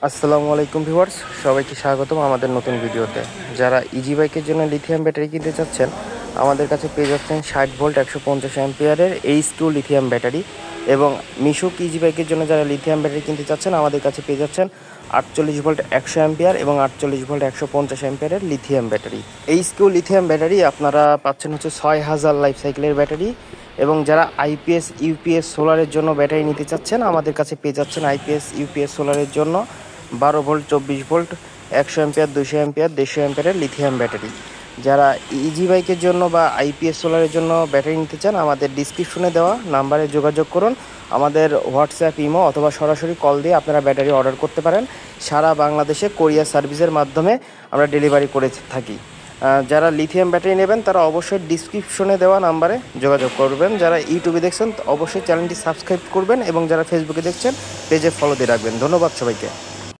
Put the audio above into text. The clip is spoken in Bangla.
আসসালামু আলাইকুম ভিউয়ার্স, সবাইকে স্বাগতম আমাদের নতুন ভিডিওতে। যারা ইজি বাইকের জন্য লিথিয়াম ব্যাটারি কিনতে চাচ্ছেন, আমাদের কাছে পেয়ে যাচ্ছেন 60 ভোল্ট 150 অ্যাম্পিয়ারের H2 লিথিয়াম ব্যাটারি। এবং মিশুক ইজি বাইকের জন্য যারা লিথিয়াম ব্যাটারি কিনতে চাচ্ছেন, আমাদের কাছে পেয়ে যাচ্ছেন 48 ভোল্ট 100 অ্যাম্পিয়ার এবং 48 ভোল্ট 150 অ্যাম্পিয়ারের lithium battery. H2 lithium battery আপনারা পাচ্ছেন হচ্ছে 6000 লাইফ সাইকেলের ব্যাটারি। এবং যারা আইপিএস ইউপিএস সোলারের জন্য ব্যাটারি নিতে চাচ্ছেন, আমাদের কাছে পেয়ে যাচ্ছেন আইপিএস ইউপিএস সোলারের জন্য 12 ভোল্ট 24 ভোল্ট 100 অ্যাম্পিয়ার 200 অ্যাম্পিয়ার 150 অ্যাম্পিয়ারের লিথিয়াম ব্যাটারি। যারা ইজি বাইকের জন্য বা আইপিএস সোলারের জন্য ব্যাটারি নিতে চান, আমাদের ডিসক্রিপশনে দেওয়া নাম্বারে যোগাযোগ করুন। আমাদের হোয়াটসঅ্যাপ, ইমো অথবা সরাসরি কল দিয়ে আপনারা ব্যাটারি অর্ডার করতে পারেন। সারা বাংলাদেশে কোরিয়ার সার্ভিসের মাধ্যমে আমরা ডেলিভারি করে থাকি। যারা লিথিয়াম ব্যাটারি নেবেন তারা অবশ্যই ডিসক্রিপশনে দেওয়া নাম্বারে যোগাযোগ করবেন। যারা ইউটিউবে দেখছেন অবশ্যই চ্যানেলটি সাবস্ক্রাইব করবেন এবং যারা ফেসবুকে দেখছেন পেজে ফলো দিয়ে রাখবেন। ধন্যবাদ সবাইকে।